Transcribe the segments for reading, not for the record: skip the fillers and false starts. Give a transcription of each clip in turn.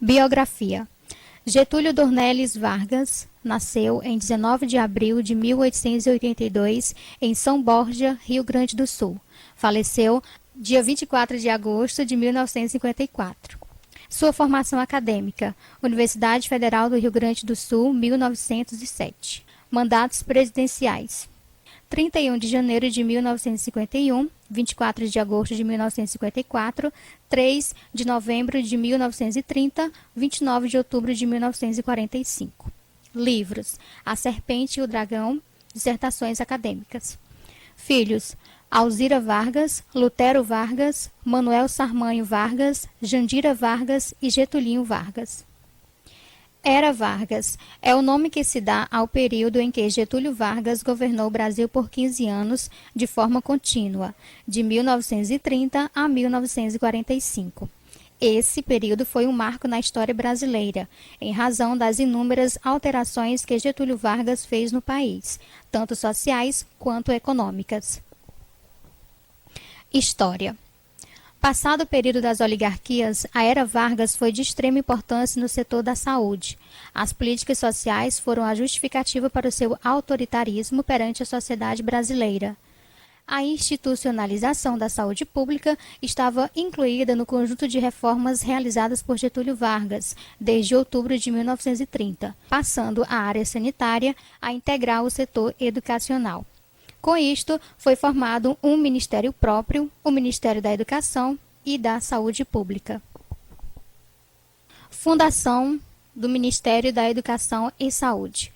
Biografia. Getúlio Dornelles Vargas nasceu em 19 de abril de 1882 em São Borja, Rio Grande do Sul. Faleceu dia 24 de agosto de 1954. Sua formação acadêmica: Universidade Federal do Rio Grande do Sul, 1907. Mandatos presidenciais: 31 de janeiro de 1951, 24 de agosto de 1954, 3 de novembro de 1930, 29 de outubro de 1945. Livros: A Serpente e o Dragão, dissertações acadêmicas. Filhos: Alzira Vargas, Lutero Vargas, Manuel Sarmanho Vargas, Jandira Vargas e Getulinho Vargas. Era Vargas é o nome que se dá ao período em que Getúlio Vargas governou o Brasil por 15 anos, de forma contínua, de 1930 a 1945. Esse período foi um marco na história brasileira, em razão das inúmeras alterações que Getúlio Vargas fez no país, tanto sociais quanto econômicas. História. Passado o período das oligarquias, a era Vargas foi de extrema importância no setor da saúde. As políticas sociais foram a justificativa para o seu autoritarismo perante a sociedade brasileira. A institucionalização da saúde pública estava incluída no conjunto de reformas realizadas por Getúlio Vargas, desde outubro de 1930, passando a área sanitária a integrar o setor educacional. Com isto, foi formado um ministério próprio, o Ministério da Educação e da Saúde Pública. Fundação do Ministério da Educação e Saúde.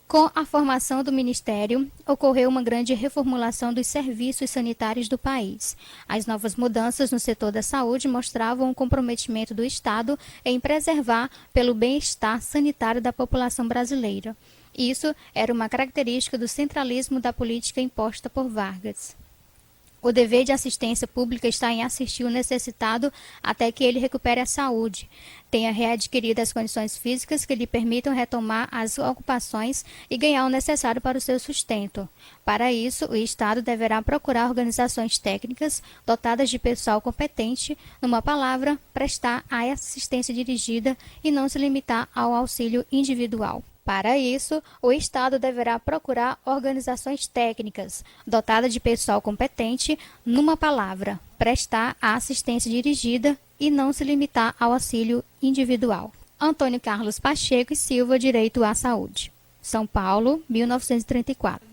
Com a formação do Ministério, ocorreu uma grande reformulação dos serviços sanitários do país. As novas mudanças no setor da saúde mostravam o comprometimento do Estado em preservar pelo bem-estar sanitário da população brasileira. Isso era uma característica do centralismo da política imposta por Vargas. O dever de assistência pública está em assistir o necessitado até que ele recupere a saúde, tenha readquirido as condições físicas que lhe permitam retomar as ocupações e ganhar o necessário para o seu sustento. Para isso, o Estado deverá procurar organizações técnicas dotadas de pessoal competente, numa palavra, prestar a assistência dirigida e não se limitar ao auxílio individual. Para isso, o Estado deverá procurar organizações técnicas, dotadas de pessoal competente, numa palavra, prestar a assistência dirigida e não se limitar ao auxílio individual. Antônio Carlos Pacheco e Silva, Direito à Saúde. São Paulo, 1934.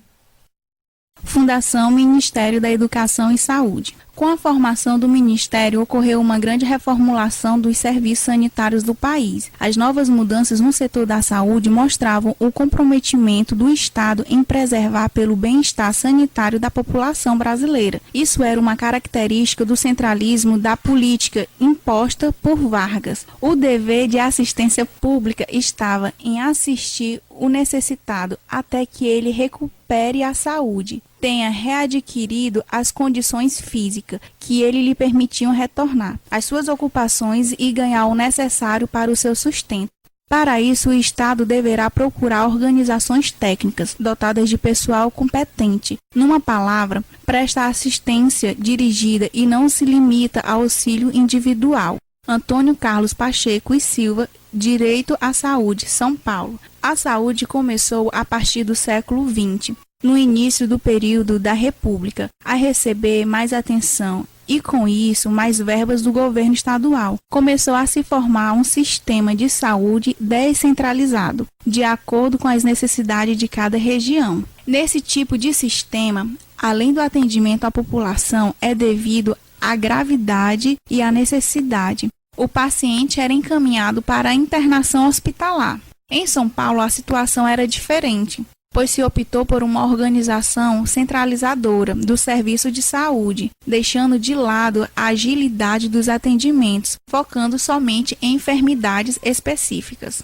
Fundação Ministério da Educação e Saúde. Com a formação do Ministério, ocorreu uma grande reformulação dos serviços sanitários do país. As novas mudanças no setor da saúde mostravam o comprometimento do Estado em preservar pelo bem-estar sanitário da população brasileira. Isso era uma característica do centralismo da política imposta por Vargas. O dever de assistência pública estava em assistir o necessitado até que ele recupere a saúde, tenha readquirido as condições físicas que ele lhe permitiam retornar às suas ocupações e ganhar o necessário para o seu sustento. Para isso, o Estado deverá procurar organizações técnicas dotadas de pessoal competente. Numa palavra, presta assistência dirigida e não se limita ao auxílio individual. Antônio Carlos Pacheco e Silva, Direito à Saúde, São Paulo. A saúde começou a partir do século XX, no início do período da República, a receber mais atenção e, com isso, mais verbas do governo estadual. Começou a se formar um sistema de saúde descentralizado, de acordo com as necessidades de cada região. Nesse tipo de sistema, além do atendimento à população, é devido à gravidade e à necessidade. O paciente era encaminhado para a internação hospitalar. Em São Paulo, a situação era diferente, pois se optou por uma organização centralizadora do serviço de saúde, deixando de lado a agilidade dos atendimentos, focando somente em enfermidades específicas.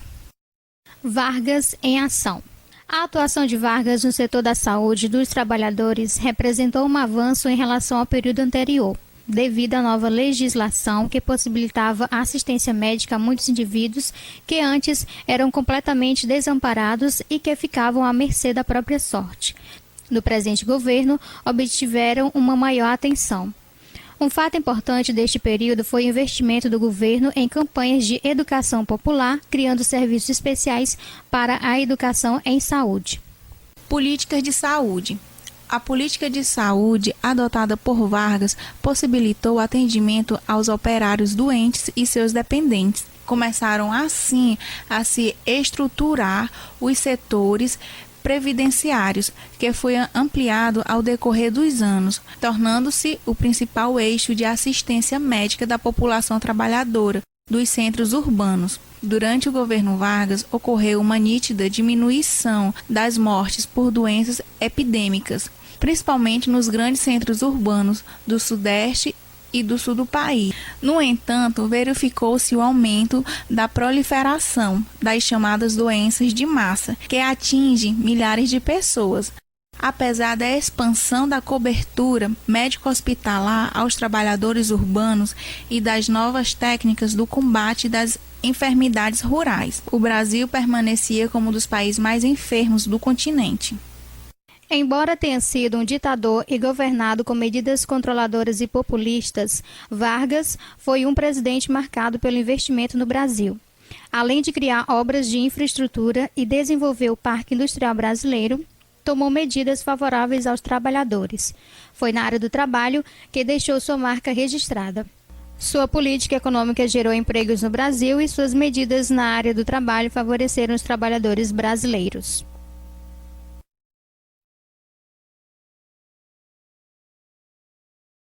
Vargas em ação. A atuação de Vargas no setor da saúde dos trabalhadores representou um avanço em relação ao período anterior, devido à nova legislação que possibilitava a assistência médica a muitos indivíduos que antes eram completamente desamparados e que ficavam à mercê da própria sorte. No presente governo, obtiveram uma maior atenção. Um fato importante deste período foi o investimento do governo em campanhas de educação popular, criando serviços especiais para a educação em saúde. Políticas de saúde. A política de saúde adotada por Vargas possibilitou o atendimento aos operários doentes e seus dependentes. Começaram assim a se estruturar os setores previdenciários, que foi ampliado ao decorrer dos anos, tornando-se o principal eixo de assistência médica da população trabalhadora dos centros urbanos. Durante o governo Vargas, ocorreu uma nítida diminuição das mortes por doenças epidêmicas, principalmente nos grandes centros urbanos do Sudeste e do Sul do país. No entanto, verificou-se o aumento da proliferação das chamadas doenças de massa, que atinge milhares de pessoas. Apesar da expansão da cobertura médico-hospitalar aos trabalhadores urbanos e das novas técnicas do combate das enfermidades rurais, o Brasil permanecia como um dos países mais enfermos do continente. Embora tenha sido um ditador e governado com medidas controladoras e populistas, Vargas foi um presidente marcado pelo investimento no Brasil. Além de criar obras de infraestrutura e desenvolver o Parque Industrial Brasileiro, tomou medidas favoráveis aos trabalhadores. Foi na área do trabalho que deixou sua marca registrada. Sua política econômica gerou empregos no Brasil e suas medidas na área do trabalho favoreceram os trabalhadores brasileiros.